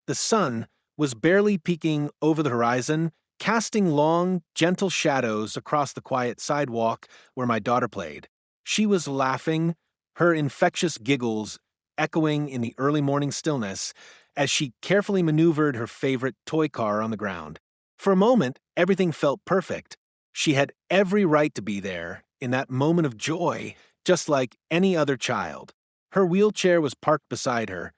The sun was barely peeking over the horizon, casting long, gentle shadows across the quiet sidewalk where my daughter played. She was laughing, her infectious giggles echoing in the early morning stillness as she carefully maneuvered her favorite toy car on the ground. For a moment, everything felt perfect. She had every right to be there, in that moment of joy, just like any other child. Her wheelchair was parked beside her,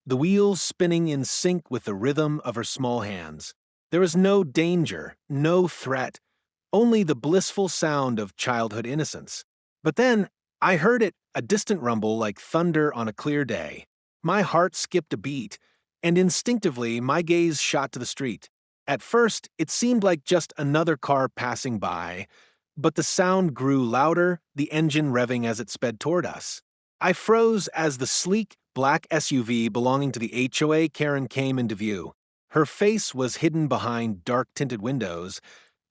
the wheels spinning in sync with the rhythm of her small hands. There was no danger, no threat, only the blissful sound of childhood innocence. But then, I heard it, a distant rumble like thunder on a clear day. My heart skipped a beat, and instinctively my gaze shot to the street. At first, it seemed like just another car passing by, but the sound grew louder, the engine revving as it sped toward us. I froze as the sleek, black SUV belonging to the HOA Karen came into view. Her face was hidden behind dark-tinted windows,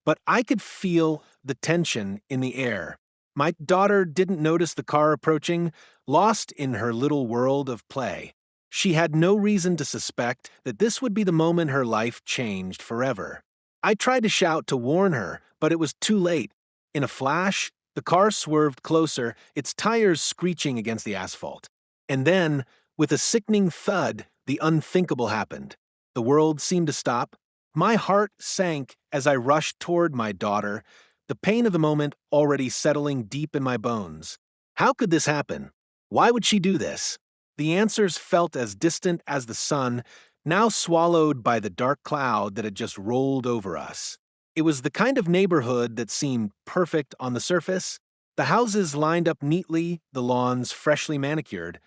but I could feel the tension in the air. My daughter didn't notice the car approaching, lost in her little world of play. She had no reason to suspect that this would be the moment her life changed forever. I tried to shout to warn her, but it was too late. In a flash, the car swerved closer, its tires screeching against the asphalt. And then, with a sickening thud, the unthinkable happened. The world seemed to stop. My heart sank as I rushed toward my daughter, the pain of the moment already settling deep in my bones. How could this happen? Why would she do this? The answers felt as distant as the sun, now swallowed by the dark cloud that had just rolled over us. It was the kind of neighborhood that seemed perfect on the surface. The houses lined up neatly, the lawns freshly manicured,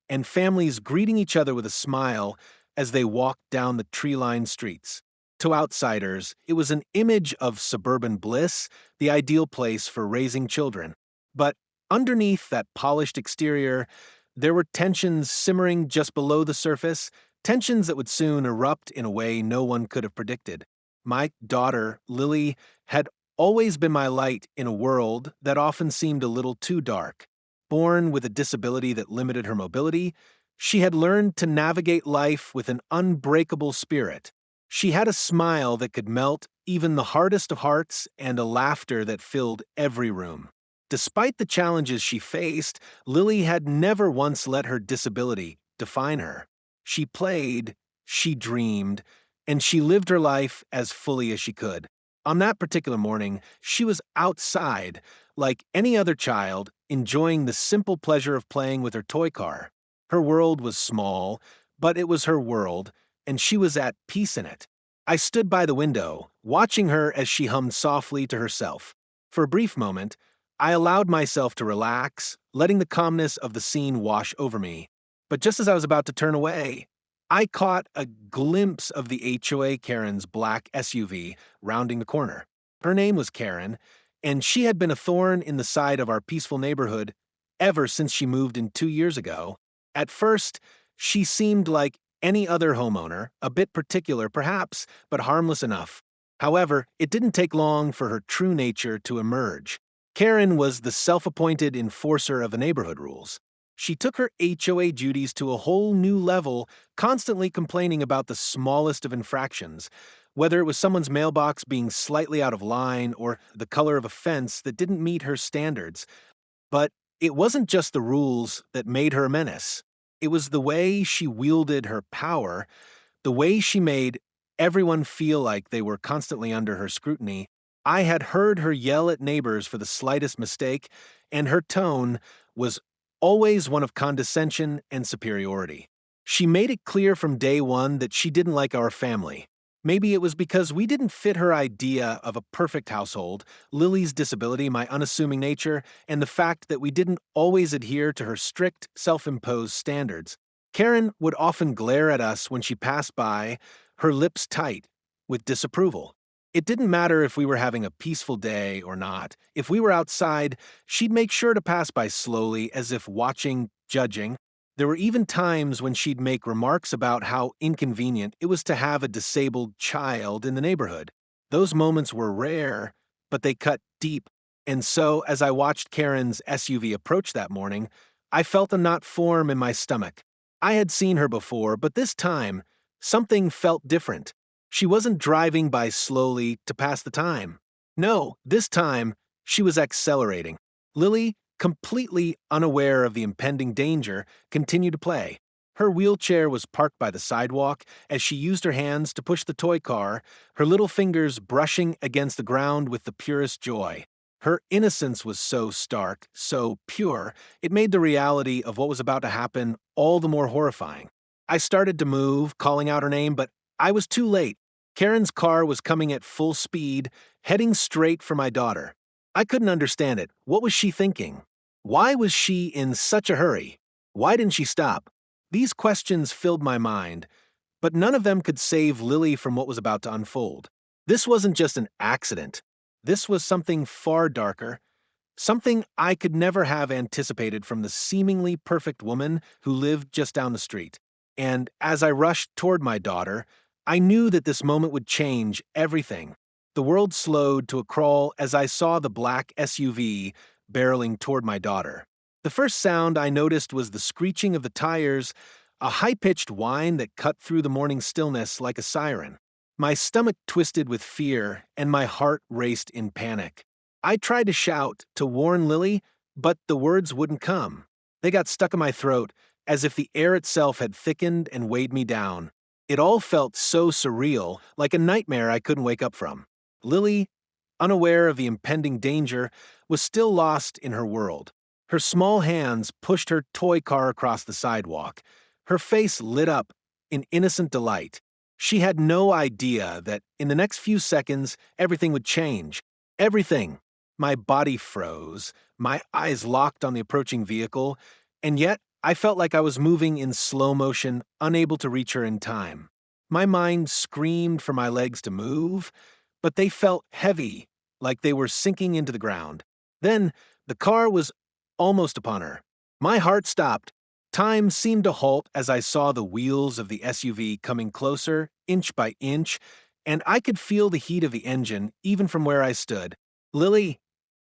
and families greeting each other with a smile as they walked down the tree-lined streets. To outsiders, it was an image of suburban bliss, the ideal place for raising children. But underneath that polished exterior, there were tensions simmering just below the surface, tensions that would soon erupt in a way no one could have predicted. My daughter, Lily, had always been my light in a world that often seemed a little too dark. Born with a disability that limited her mobility, she had learned to navigate life with an unbreakable spirit. She had a smile that could melt even the hardest of hearts and a laughter that filled every room. Despite the challenges she faced, Lily had never once let her disability define her. She played, she dreamed, and she lived her life as fully as she could. On that particular morning, she was outside, like any other child, enjoying the simple pleasure of playing with her toy car. Her world was small, but it was her world, and she was at peace in it. I stood by the window, watching her as she hummed softly to herself. For a brief moment, I allowed myself to relax, letting the calmness of the scene wash over me. But just as I was about to turn away, I caught a glimpse of the HOA Karen's black SUV rounding the corner. Her name was Karen, and she had been a thorn in the side of our peaceful neighborhood ever since she moved in 2 years ago. At first, she seemed like any other homeowner, a bit particular perhaps, but harmless enough. However, it didn't take long for her true nature to emerge. Karen was the self-appointed enforcer of the neighborhood rules. She took her HOA duties to a whole new level, constantly complaining about the smallest of infractions, whether it was someone's mailbox being slightly out of line or the color of a fence that didn't meet her standards. But it wasn't just the rules that made her a menace. It was the way she wielded her power, the way she made everyone feel like they were constantly under her scrutiny. I had heard her yell at neighbors for the slightest mistake, and her tone was always one of condescension and superiority. She made it clear from day one that she didn't like our family. Maybe it was because we didn't fit her idea of a perfect household, Lily's disability, my unassuming nature, and the fact that we didn't always adhere to her strict, self-imposed standards. Karen would often glare at us when she passed by, her lips tight, with disapproval. It didn't matter if we were having a peaceful day or not. If we were outside, she'd make sure to pass by slowly, as if watching, judging. There were even times when she'd make remarks about how inconvenient it was to have a disabled child in the neighborhood. Those moments were rare, but they cut deep. And so, as I watched Karen's SUV approach that morning, I felt a knot form in my stomach. I had seen her before, but this time, something felt different. She wasn't driving by slowly to pass the time. No, this time, she was accelerating. Lily, completely unaware of the impending danger, continued to play. Her wheelchair was parked by the sidewalk as she used her hands to push the toy car, her little fingers brushing against the ground with the purest joy. Her innocence was so stark, so pure, it made the reality of what was about to happen all the more horrifying. I started to move, calling out her name, but I was too late. Karen's car was coming at full speed, heading straight for my daughter. I couldn't understand it. What was she thinking? Why was she in such a hurry? Why didn't she stop? These questions filled my mind, but none of them could save Lily from what was about to unfold. This wasn't just an accident. This was something far darker, something I could never have anticipated from the seemingly perfect woman who lived just down the street. And as I rushed toward my daughter, I knew that this moment would change everything. The world slowed to a crawl as I saw the black SUV barreling toward my daughter. The first sound I noticed was the screeching of the tires, a high-pitched whine that cut through the morning stillness like a siren. My stomach twisted with fear, and my heart raced in panic. I tried to shout, to warn Lily, but the words wouldn't come. They got stuck in my throat, as if the air itself had thickened and weighed me down. It all felt so surreal, like a nightmare I couldn't wake up from. Lily, unaware of the impending danger, was still lost in her world. Her small hands pushed her toy car across the sidewalk. Her face lit up in innocent delight. She had no idea that in the next few seconds, everything would change. Everything. My body froze, my eyes locked on the approaching vehicle, and yet I felt like I was moving in slow motion, unable to reach her in time. My mind screamed for my legs to move, but they felt heavy, like they were sinking into the ground. Then, the car was almost upon her. My heart stopped. Time seemed to halt as I saw the wheels of the SUV coming closer, inch by inch, and I could feel the heat of the engine even from where I stood. "Lily!"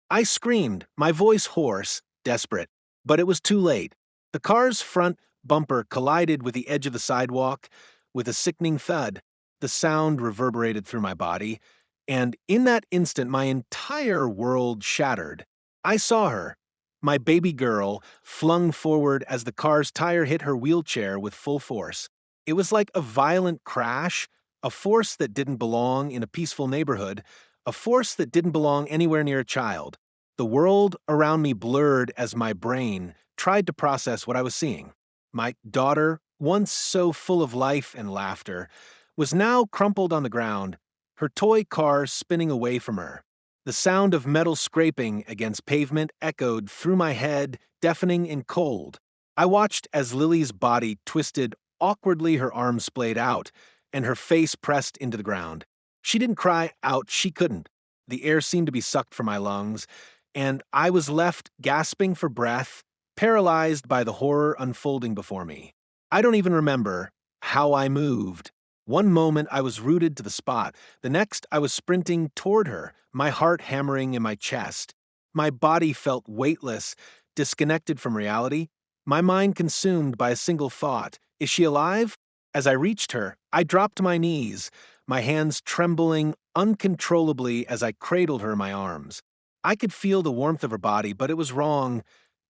I screamed, my voice hoarse, desperate. But it was too late. The car's front bumper collided with the edge of the sidewalk with a sickening thud. The sound reverberated through my body, and in that instant my entire world shattered. I saw her, my baby girl, flung forward as the car's tire hit her wheelchair with full force. It was like a violent crash, a force that didn't belong in a peaceful neighborhood, a force that didn't belong anywhere near a child. The world around me blurred as my brain tried to process what I was seeing. My daughter, once so full of life and laughter, was now crumpled on the ground, her toy car spinning away from her. The sound of metal scraping against pavement echoed through my head, deafening and cold. I watched as Lily's body twisted awkwardly, her arms splayed out, and her face pressed into the ground. She didn't cry out, she couldn't. The air seemed to be sucked from my lungs, and I was left gasping for breath, paralyzed by the horror unfolding before me. I don't even remember how I moved. One moment I was rooted to the spot, the next I was sprinting toward her, my heart hammering in my chest. My body felt weightless, disconnected from reality, my mind consumed by a single thought. Is she alive? As I reached her, I dropped to my knees, my hands trembling uncontrollably as I cradled her in my arms. I could feel the warmth of her body, but it was wrong.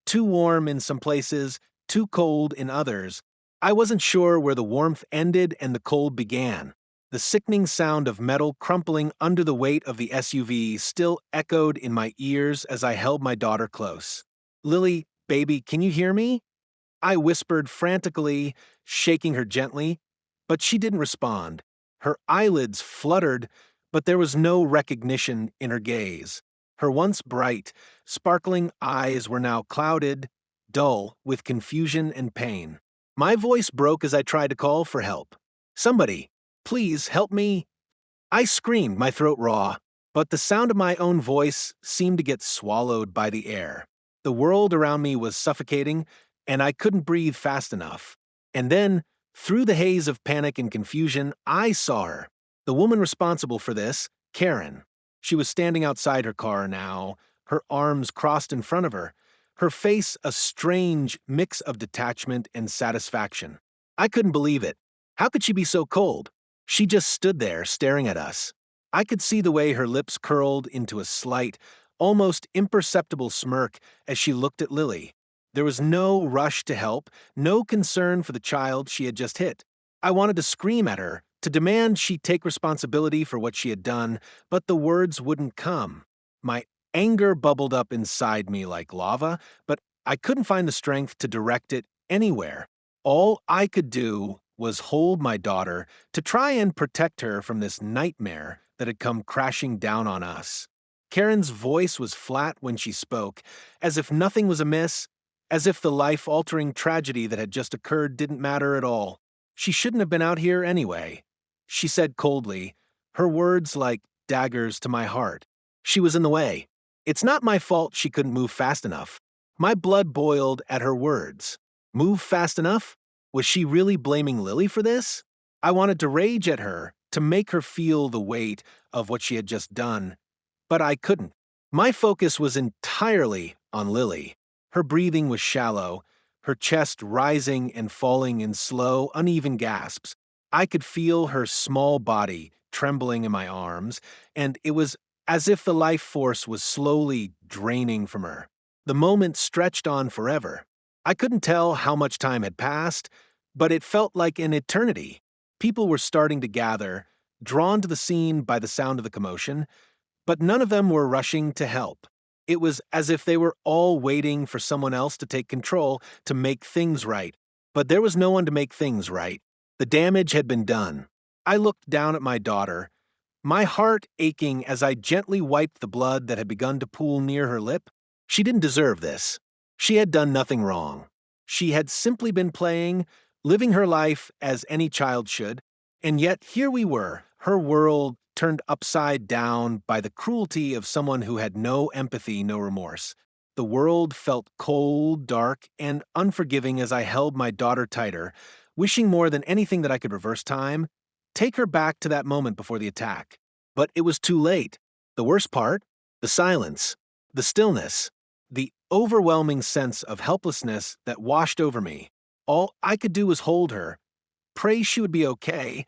Too warm in some places, too cold in others. I wasn't sure where the warmth ended and the cold began. The sickening sound of metal crumpling under the weight of the SUV still echoed in my ears as I held my daughter close. "Lily, baby, can you hear me?" I whispered frantically, shaking her gently, but she didn't respond. Her eyelids fluttered, but there was no recognition in her gaze. Her once bright, sparkling eyes were now clouded, dull with confusion and pain. My voice broke as I tried to call for help. "Somebody, please help me." I screamed, my throat raw, but the sound of my own voice seemed to get swallowed by the air. The world around me was suffocating, and I couldn't breathe fast enough. And then, through the haze of panic and confusion, I saw her. The woman responsible for this, Karen. She was standing outside her car now, her arms crossed in front of her, her face a strange mix of detachment and satisfaction. I couldn't believe it. How could she be so cold? She just stood there staring at us. I could see the way her lips curled into a slight, almost imperceptible smirk as she looked at Lily. There was no rush to help, no concern for the child she had just hit. I wanted to scream at her, to demand she take responsibility for what she had done, but the words wouldn't come. My anger bubbled up inside me like lava, but I couldn't find the strength to direct it anywhere. All I could do was hold my daughter to try and protect her from this nightmare that had come crashing down on us. Karen's voice was flat when she spoke, as if nothing was amiss, as if the life-altering tragedy that had just occurred didn't matter at all. She shouldn't have been out here anyway. She said coldly, her words like daggers to my heart. She was in the way. It's not my fault she couldn't move fast enough. My blood boiled at her words. Move fast enough? Was she really blaming Lily for this? I wanted to rage at her, to make her feel the weight of what she had just done. But I couldn't. My focus was entirely on Lily. Her breathing was shallow, her chest rising and falling in slow, uneven gasps. I could feel her small body trembling in my arms, and it was as if the life force was slowly draining from her. The moment stretched on forever. I couldn't tell how much time had passed, but it felt like an eternity. People were starting to gather, drawn to the scene by the sound of the commotion, but none of them were rushing to help. It was as if they were all waiting for someone else to take control to make things right. But there was no one to make things right. The damage had been done. I looked down at my daughter, my heart aching as I gently wiped the blood that had begun to pool near her lip. She didn't deserve this. She had done nothing wrong. She had simply been playing, living her life as any child should, and yet here we were, her world turned upside down by the cruelty of someone who had no empathy, no remorse. The world felt cold, dark, and unforgiving as I held my daughter tighter, wishing more than anything that I could reverse time, take her back to that moment before the attack. But it was too late. The worst part? The silence, the stillness, the overwhelming sense of helplessness that washed over me. All I could do was hold her, pray she would be okay,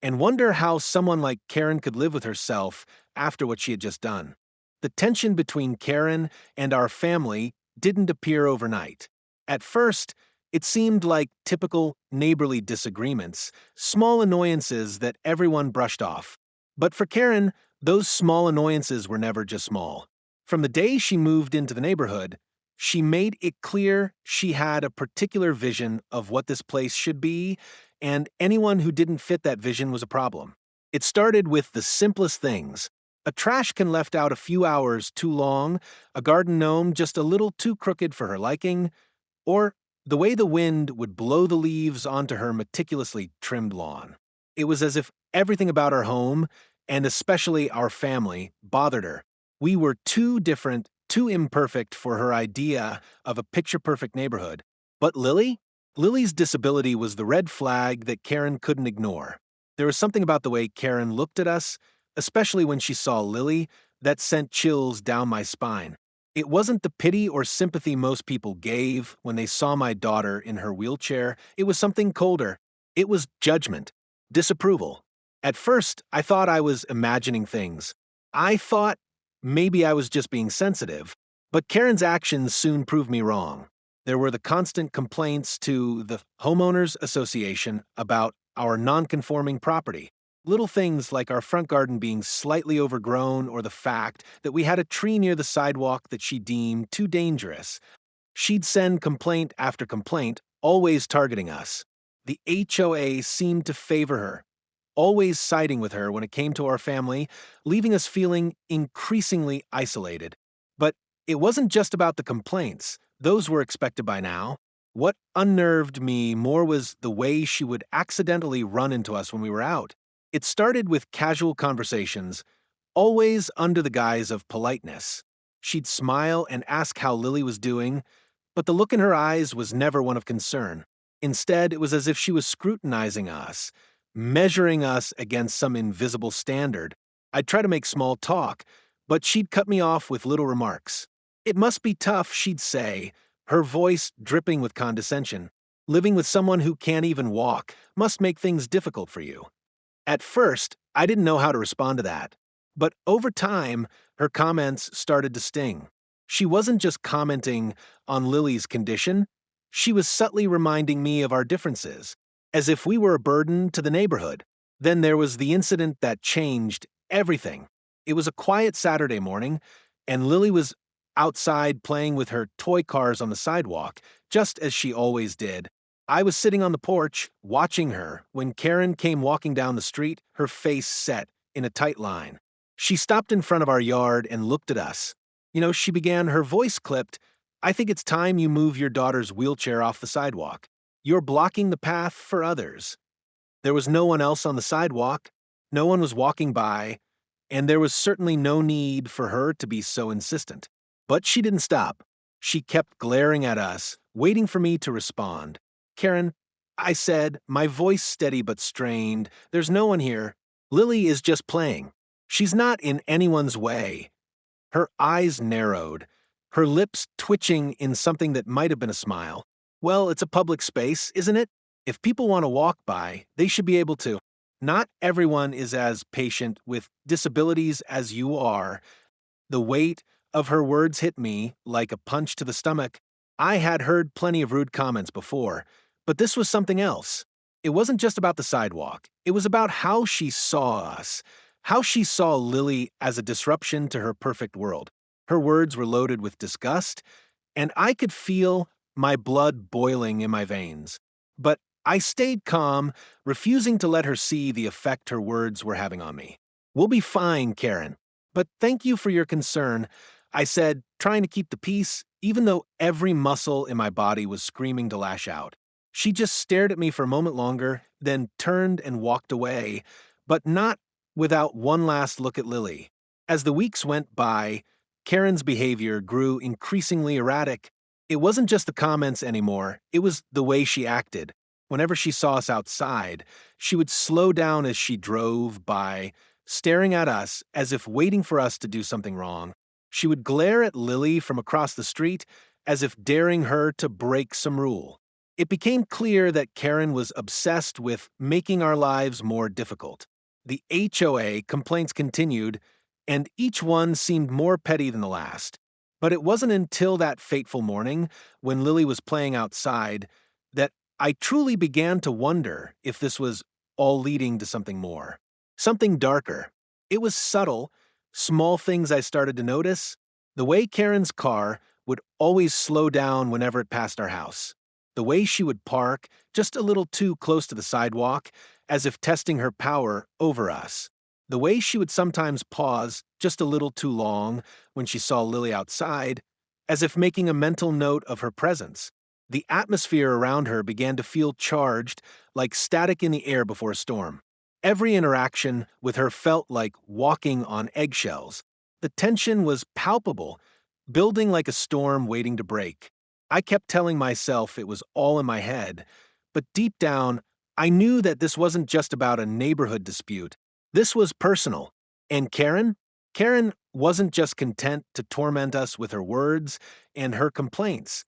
and wonder how someone like Karen could live with herself after what she had just done. The tension between Karen and our family didn't appear overnight. At first, it seemed like typical neighborly disagreements, small annoyances that everyone brushed off. But for Karen, those small annoyances were never just small. From the day she moved into the neighborhood, she made it clear she had a particular vision of what this place should be, and anyone who didn't fit that vision was a problem. It started with the simplest things. A trash can left out a few hours too long, a garden gnome just a little too crooked for her liking, or the way the wind would blow the leaves onto her meticulously trimmed lawn. It was as if everything about our home, and especially our family, bothered her. We were too different, too imperfect for her idea of a picture-perfect neighborhood. But Lily? Lily's disability was the red flag that Karen couldn't ignore. There was something about the way Karen looked at us, especially when she saw Lily, that sent chills down my spine. It wasn't the pity or sympathy most people gave when they saw my daughter in her wheelchair. It was something colder. It was judgment, disapproval. At first, I thought I was imagining things. I thought maybe I was just being sensitive. But Karen's actions soon proved me wrong. There were the constant complaints to the homeowners association about our non-conforming property. Little things like our front garden being slightly overgrown or the fact that we had a tree near the sidewalk that she deemed too dangerous. She'd send complaint after complaint, always targeting us. The HOA seemed to favor her, always siding with her when it came to our family, leaving us feeling increasingly isolated. But it wasn't just about the complaints. Those were expected by now. What unnerved me more was the way she would accidentally run into us when we were out. It started with casual conversations, always under the guise of politeness. She'd smile and ask how Lily was doing, but the look in her eyes was never one of concern. Instead, it was as if she was scrutinizing us, measuring us against some invisible standard. I'd try to make small talk, but she'd cut me off with little remarks. It must be tough, she'd say, her voice dripping with condescension. Living with someone who can't even walk must make things difficult for you. At first, I didn't know how to respond to that. But over time, her comments started to sting. She wasn't just commenting on Lily's condition, she was subtly reminding me of our differences, as if we were a burden to the neighborhood. Then there was the incident that changed everything. It was a quiet Saturday morning, and Lily was outside playing with her toy cars on the sidewalk, just as she always did. I was sitting on the porch, watching her, when Karen came walking down the street, her face set in a tight line. She stopped in front of our yard and looked at us. She began, her voice clipped. "I think it's time you move your daughter's wheelchair off the sidewalk. You're blocking the path for others." There was no one else on the sidewalk, no one was walking by, and there was certainly no need for her to be so insistent. But she didn't stop. She kept glaring at us, waiting for me to respond. "Karen," I said, my voice steady but strained, "there's no one here. Lily is just playing. She's not in anyone's way." Her eyes narrowed, her lips twitching in something that might have been a smile. "Well, it's a public space, isn't it? If people want to walk by, they should be able to. Not everyone is as patient with disabilities as you are." The weight of her words hit me like a punch to the stomach. I had heard plenty of rude comments before, but this was something else. It wasn't just about the sidewalk. It was about how she saw us, how she saw Lily as a disruption to her perfect world. Her words were loaded with disgust, and I could feel my blood boiling in my veins. But I stayed calm, refusing to let her see the effect her words were having on me. "We'll be fine, Karen. But thank you for your concern," I said, trying to keep the peace, even though every muscle in my body was screaming to lash out. She just stared at me for a moment longer, then turned and walked away, but not without one last look at Lily. As the weeks went by, Karen's behavior grew increasingly erratic. It wasn't just the comments anymore, it was the way she acted. Whenever she saw us outside, she would slow down as she drove by, staring at us as if waiting for us to do something wrong. She would glare at Lily from across the street as if daring her to break some rule. It became clear that Karen was obsessed with making our lives more difficult. The HOA complaints continued, and each one seemed more petty than the last. But it wasn't until that fateful morning, when Lily was playing outside, that I truly began to wonder if this was all leading to something more. Something darker. It was subtle, small things I started to notice. The way Karen's car would always slow down whenever it passed our house. The way she would park just a little too close to the sidewalk, as if testing her power over us. The way she would sometimes pause just a little too long when she saw Lily outside, as if making a mental note of her presence. The atmosphere around her began to feel charged, like static in the air before a storm. Every interaction with her felt like walking on eggshells. The tension was palpable, building like a storm waiting to break. I kept telling myself it was all in my head, but deep down, I knew that this wasn't just about a neighborhood dispute. This was personal. And Karen? Karen wasn't just content to torment us with her words and her complaints.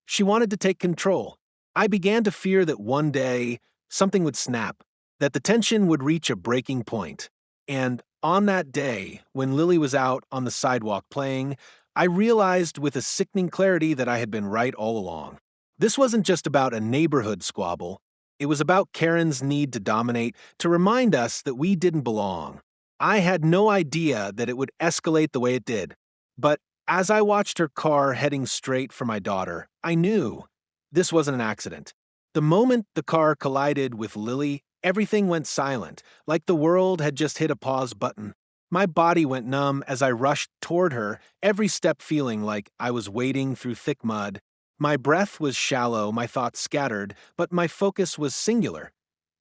She wanted to take control. I began to fear that one day something would snap, that the tension would reach a breaking point. And on that day, when Lily was out on the sidewalk playing, I realized with a sickening clarity that I had been right all along. This wasn't just about a neighborhood squabble. It was about Karen's need to dominate, to remind us that we didn't belong. I had no idea that it would escalate the way it did. But as I watched her car heading straight for my daughter, I knew this wasn't an accident. The moment the car collided with Lily, everything went silent, like the world had just hit a pause button. My body went numb as I rushed toward her, every step feeling like I was wading through thick mud. My breath was shallow, my thoughts scattered, but my focus was singular.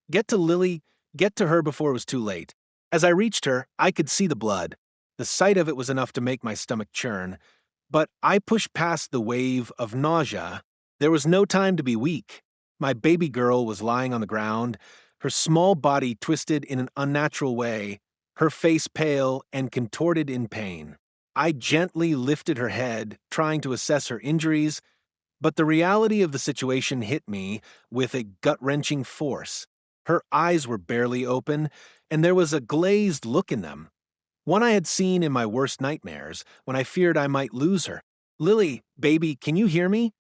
Get to Lily, get to her before it was too late. As I reached her, I could see the blood. The sight of it was enough to make my stomach churn. But I pushed past the wave of nausea. There was no time to be weak. My baby girl was lying on the ground, her small body twisted in an unnatural way, her face pale and contorted in pain. I gently lifted her head, trying to assess her injuries, But the reality of the situation hit me with a gut-wrenching force. Her eyes were barely open, and there was a glazed look in them, one I had seen in my worst nightmares when I feared I might lose her. "Lily, baby, can you hear me?"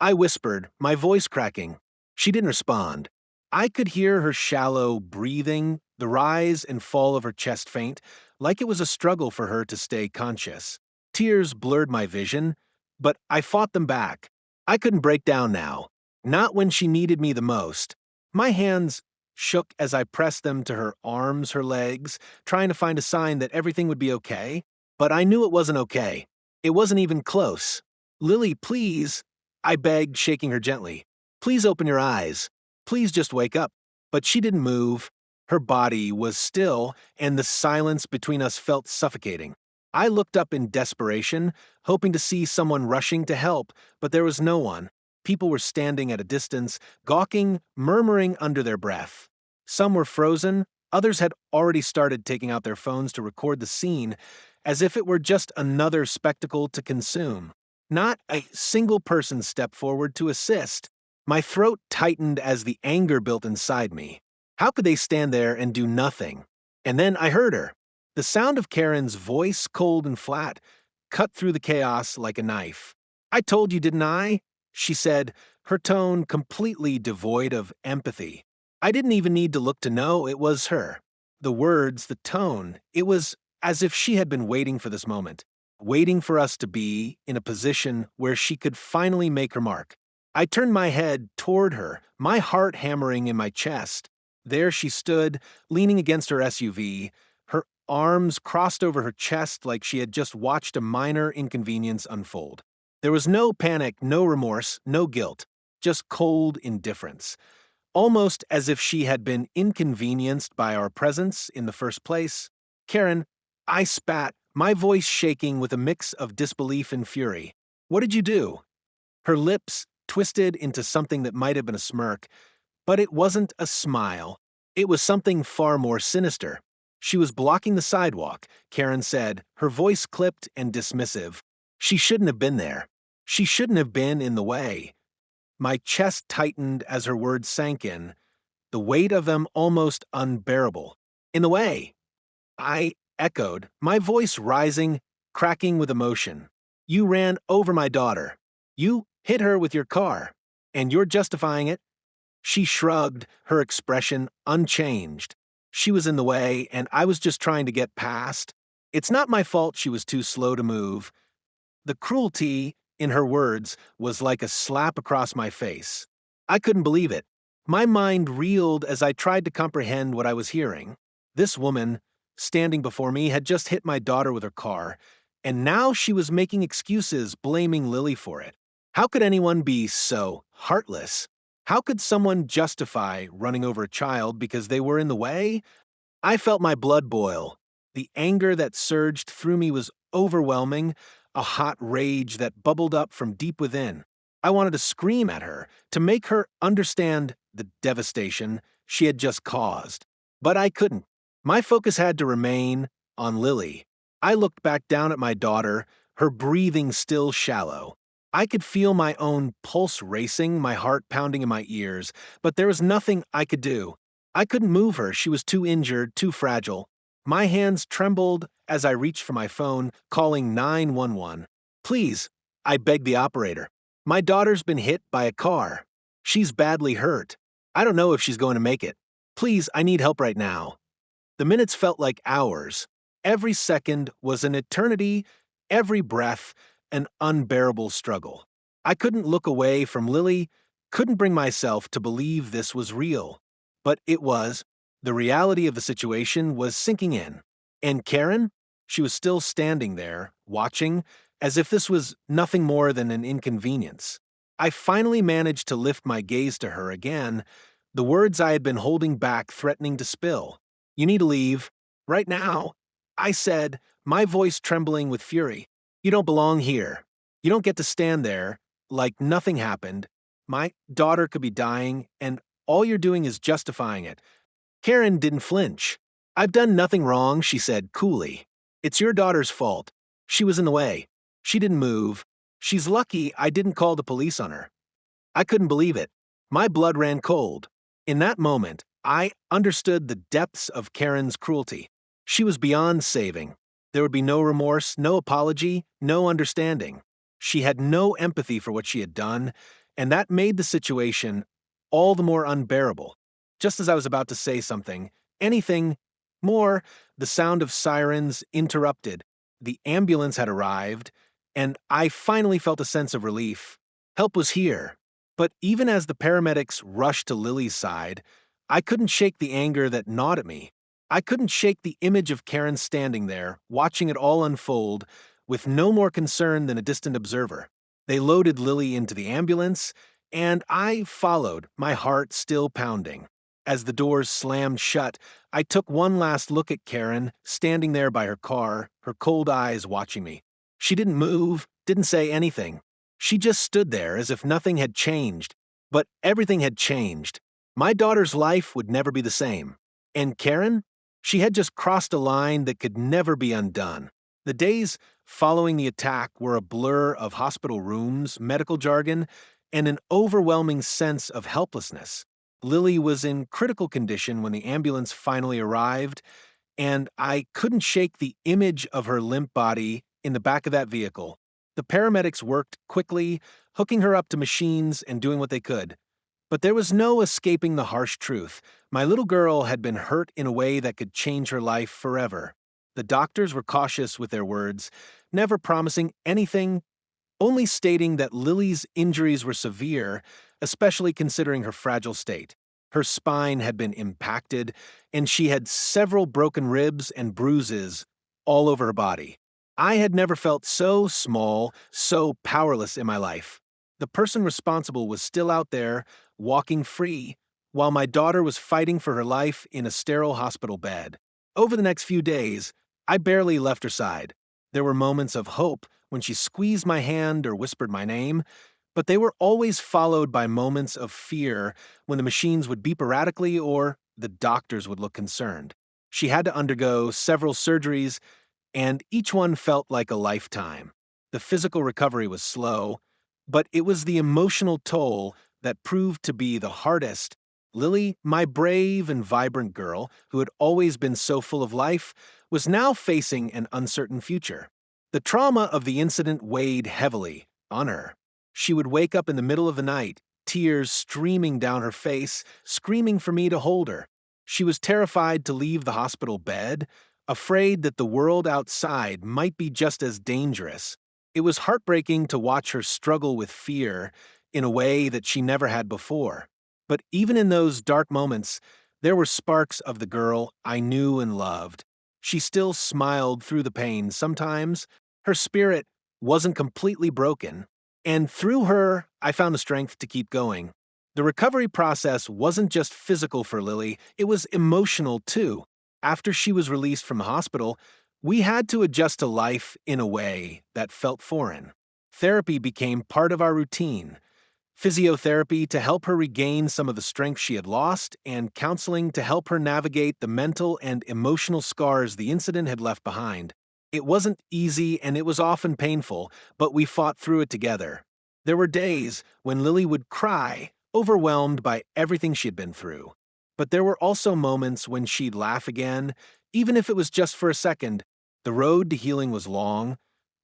I whispered, my voice cracking. She didn't respond. I could hear her shallow breathing, the rise and fall of her chest faint, like it was a struggle for her to stay conscious. Tears blurred my vision, but I fought them back. I couldn't break down now, not when she needed me the most. My hands shook as I pressed them to her arms, her legs, trying to find a sign that everything would be okay. But I knew it wasn't okay. It wasn't even close. "Lily, please," I begged, shaking her gently. "Please open your eyes. Please just wake up." But she didn't move. Her body was still, and the silence between us felt suffocating. I looked up in desperation, hoping to see someone rushing to help, but there was no one. People were standing at a distance, gawking, murmuring under their breath. Some were frozen, others had already started taking out their phones to record the scene, as if it were just another spectacle to consume. Not a single person stepped forward to assist. My throat tightened as the anger built inside me. How could they stand there and do nothing? And then I heard her. The sound of Karen's voice, cold and flat, cut through the chaos like a knife. "I told you, didn't I?" she said, her tone completely devoid of empathy. I didn't even need to look to know it was her. The words, the tone, it was as if she had been waiting for this moment, waiting for us to be in a position where she could finally make her mark. I turned my head toward her, my heart hammering in my chest. There she stood, leaning against her SUV, her arms crossed over her chest like she had just watched a minor inconvenience unfold. There was no panic, no remorse, no guilt, just cold indifference. Almost as if she had been inconvenienced by our presence in the first place. "Karen," I spat, my voice shaking with a mix of disbelief and fury. "What did you do?" Her lips twisted into something that might have been a smirk, but it wasn't a smile. It was something far more sinister. "She was blocking the sidewalk," Karen said, her voice clipped and dismissive. "She shouldn't have been there. She shouldn't have been in the way." My chest tightened as her words sank in, the weight of them almost unbearable. "In the way," I echoed, my voice rising, cracking with emotion. "You ran over my daughter. You hit her with your car. And you're justifying it?" She shrugged, her expression unchanged. She was in the way, and I was just trying to get past. "It's not my fault she was too slow to move." The cruelty, in her words, was like a slap across my face. I couldn't believe it. My mind reeled as I tried to comprehend what I was hearing. This woman, standing before me, had just hit my daughter with her car, and now she was making excuses, blaming Lily for it. How could anyone be so heartless? How could someone justify running over a child because they were in the way? I felt my blood boil. The anger that surged through me was overwhelming, a hot rage that bubbled up from deep within. I wanted to scream at her, to make her understand the devastation she had just caused. But I couldn't. My focus had to remain on Lily. I looked back down at my daughter, her breathing still shallow. I could feel my own pulse racing, my heart pounding in my ears, but there was nothing I could do. I couldn't move her, she was too injured, too fragile. My hands trembled as I reached for my phone, calling 911. "Please," I begged the operator. "My daughter's been hit by a car. She's badly hurt. I don't know if she's going to make it. Please, I need help right now." The minutes felt like hours. Every second was an eternity, every breath an unbearable struggle. I couldn't look away from Lily, couldn't bring myself to believe this was real. But it was. The reality of the situation was sinking in. And Karen? She was still standing there, watching, as if this was nothing more than an inconvenience. I finally managed to lift my gaze to her again, the words I had been holding back threatening to spill. "You need to leave. Right now," I said, my voice trembling with fury. "You don't belong here. You don't get to stand there like nothing happened. My daughter could be dying, and all you're doing is justifying it." Karen didn't flinch. "I've done nothing wrong," she said coolly. "It's your daughter's fault. She was in the way. She didn't move. She's lucky I didn't call the police on her. I couldn't believe it. My blood ran cold. In that moment, I understood the depths of Karen's cruelty. She was beyond saving. There would be no remorse, no apology, no understanding. She had no empathy for what she had done, and that made the situation all the more unbearable. Just as I was about to say something, anything more, the sound of sirens interrupted. The ambulance had arrived, and I finally felt a sense of relief. Help was here. But even as the paramedics rushed to Lily's side, I couldn't shake the anger that gnawed at me. I couldn't shake the image of Karen standing there, watching it all unfold, with no more concern than a distant observer. They loaded Lily into the ambulance, and I followed, my heart still pounding. As the doors slammed shut, I took one last look at Karen, standing there by her car, her cold eyes watching me. She didn't move, didn't say anything. She just stood there as if nothing had changed, but everything had changed. My daughter's life would never be the same. And Karen? She had just crossed a line that could never be undone. The days following the attack were a blur of hospital rooms, medical jargon, and an overwhelming sense of helplessness. Lily was in critical condition when the ambulance finally arrived, and I couldn't shake the image of her limp body in the back of that vehicle. The paramedics worked quickly, hooking her up to machines and doing what they could. But there was no escaping the harsh truth. My little girl had been hurt in a way that could change her life forever. The doctors were cautious with their words, never promising anything, only stating that Lily's injuries were severe, especially considering her fragile state. Her spine had been impacted, and she had several broken ribs and bruises all over her body. I had never felt so small, so powerless in my life. The person responsible was still out there, walking free, while my daughter was fighting for her life in a sterile hospital bed. Over the next few days, I barely left her side. There were moments of hope when she squeezed my hand or whispered my name, but they were always followed by moments of fear when the machines would beep erratically or the doctors would look concerned. She had to undergo several surgeries, and each one felt like a lifetime. The physical recovery was slow, but it was the emotional toll that proved to be the hardest. Lily, my brave and vibrant girl, who had always been so full of life, was now facing an uncertain future. The trauma of the incident weighed heavily on her. She would wake up in the middle of the night, tears streaming down her face, screaming for me to hold her. She was terrified to leave the hospital bed, afraid that the world outside might be just as dangerous. It was heartbreaking to watch her struggle with fear in a way that she never had before. But even in those dark moments, there were sparks of the girl I knew and loved. She still smiled through the pain sometimes. Her spirit wasn't completely broken. And through her, I found the strength to keep going. The recovery process wasn't just physical for Lily, it was emotional too. After she was released from the hospital, we had to adjust to life in a way that felt foreign. Therapy became part of our routine. Physiotherapy to help her regain some of the strength she had lost, and counseling to help her navigate the mental and emotional scars the incident had left behind. It wasn't easy and it was often painful, but we fought through it together. There were days when Lily would cry, overwhelmed by everything she'd been through. But there were also moments when she'd laugh again, even if it was just for a second. The road to healing was long,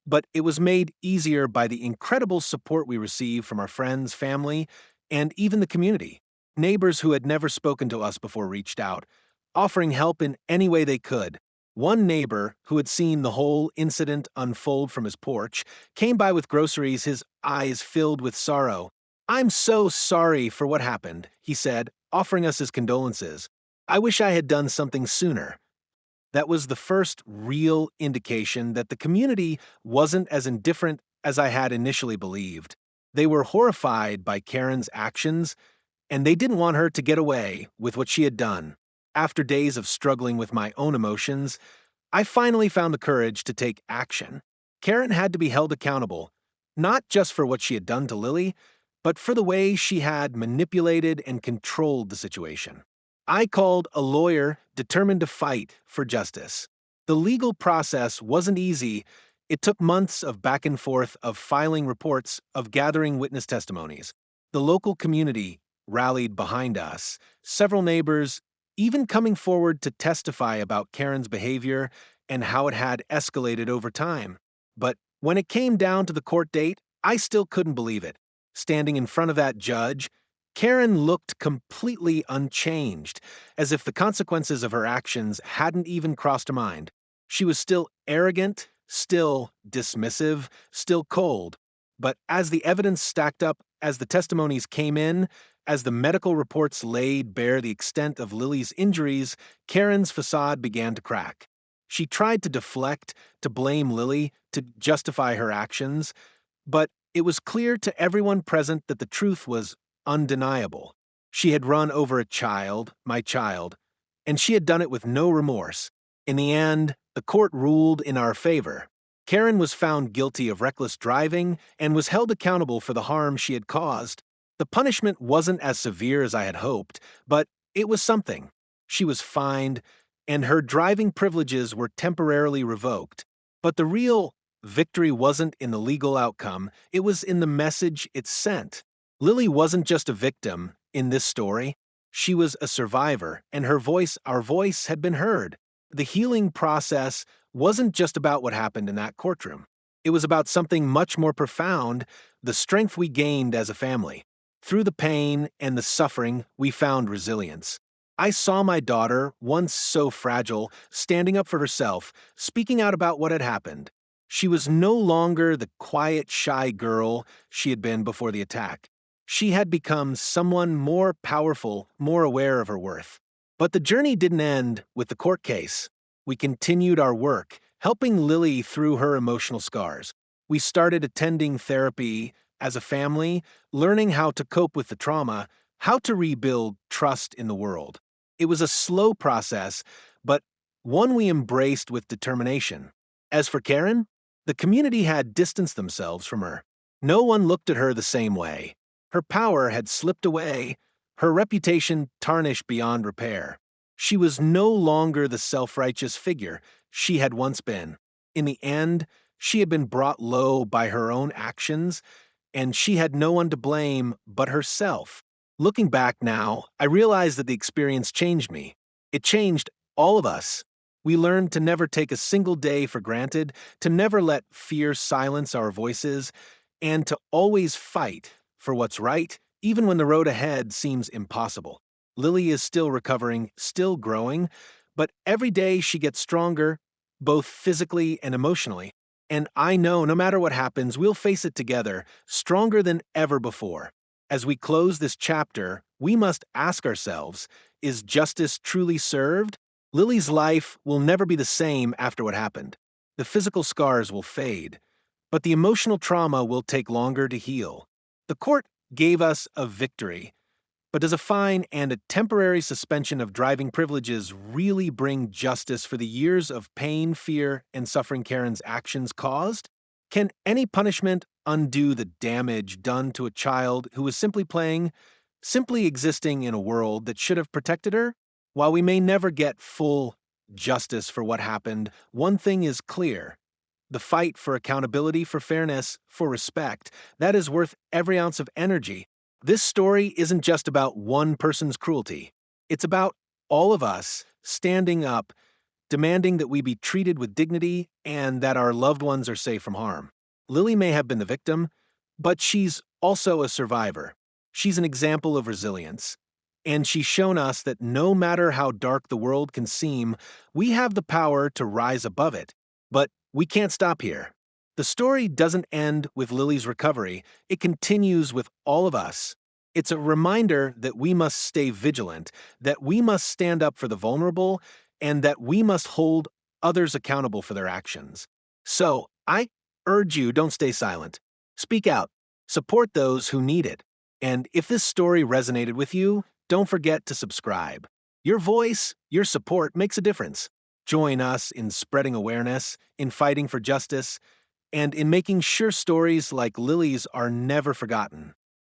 but it was made easier by the incredible support we received from our friends, family, and even the community. Neighbors who had never spoken to us before reached out, offering help in any way they could. One neighbor, who had seen the whole incident unfold from his porch, came by with groceries, his eyes filled with sorrow. "I'm so sorry for what happened," he said, offering us his condolences. "I wish I had done something sooner." That was the first real indication that the community wasn't as indifferent as I had initially believed. They were horrified by Karen's actions, and they didn't want her to get away with what she had done. After days of struggling with my own emotions, I finally found the courage to take action. Karen had to be held accountable, not just for what she had done to Lily, but for the way she had manipulated and controlled the situation. I called a lawyer determined to fight for justice. The legal process wasn't easy. It took months of back and forth, of filing reports, of gathering witness testimonies. The local community rallied behind us, several neighbors even coming forward to testify about Karen's behavior and how it had escalated over time. But when it came down to the court date, I still couldn't believe it. Standing in front of that judge, Karen looked completely unchanged, as if the consequences of her actions hadn't even crossed her mind. She was still arrogant, still dismissive, still cold. But as the evidence stacked up, as the testimonies came in, as the medical reports laid bare the extent of Lily's injuries, Karen's facade began to crack. She tried to deflect, to blame Lily, to justify her actions, but it was clear to everyone present that the truth was undeniable. She had run over a child, my child, and she had done it with no remorse. In the end, the court ruled in our favor. Karen was found guilty of reckless driving and was held accountable for the harm she had caused. The punishment wasn't as severe as I had hoped, but it was something. She was fined, and her driving privileges were temporarily revoked. But the real victory wasn't in the legal outcome, it was in the message it sent. Lily wasn't just a victim in this story. She was a survivor, and her voice, our voice, had been heard. The healing process wasn't just about what happened in that courtroom. It was about something much more profound, the strength we gained as a family. Through the pain and the suffering, we found resilience. I saw my daughter, once so fragile, standing up for herself, speaking out about what had happened. She was no longer the quiet, shy girl she had been before the attack. She had become someone more powerful, more aware of her worth. But the journey didn't end with the court case. We continued our work, helping Lily through her emotional scars. We started attending therapy as a family, learning how to cope with the trauma, how to rebuild trust in the world. It was a slow process, but one we embraced with determination. As for Karen, the community had distanced themselves from her. No one looked at her the same way. Her power had slipped away, her reputation tarnished beyond repair. She was no longer the self-righteous figure she had once been. In the end, she had been brought low by her own actions, and she had no one to blame but herself. Looking back now, I realize that the experience changed me. It changed all of us. We learned to never take a single day for granted, to never let fear silence our voices, and to always fight for what's right, even when the road ahead seems impossible. Lily is still recovering, still growing, but every day she gets stronger, both physically and emotionally. And I know no matter what happens, we'll face it together, stronger than ever before. As we close this chapter, we must ask ourselves, is justice truly served? Lily's life will never be the same after what happened. The physical scars will fade, but the emotional trauma will take longer to heal. The court gave us a victory, but does a fine and a temporary suspension of driving privileges really bring justice for the years of pain, fear, and suffering Karen's actions caused? Can any punishment undo the damage done to a child who was simply playing, simply existing in a world that should have protected her? While we may never get full justice for what happened, one thing is clear. The fight for accountability, for fairness, for respect, that is worth every ounce of energy. This story isn't just about one person's cruelty. It's about all of us standing up, demanding that we be treated with dignity and that our loved ones are safe from harm. Lily may have been the victim, but she's also a survivor. She's an example of resilience. And she's shown us that no matter how dark the world can seem, we have the power to rise above it. But we can't stop here. The story doesn't end with Lily's recovery. It continues with all of us. It's a reminder that we must stay vigilant, that we must stand up for the vulnerable, and that we must hold others accountable for their actions. So, I urge you, don't stay silent. Speak out. Support those who need it. And if this story resonated with you, don't forget to subscribe. Your voice, your support makes a difference. Join us in spreading awareness, in fighting for justice, and in making sure stories like Lily's are never forgotten.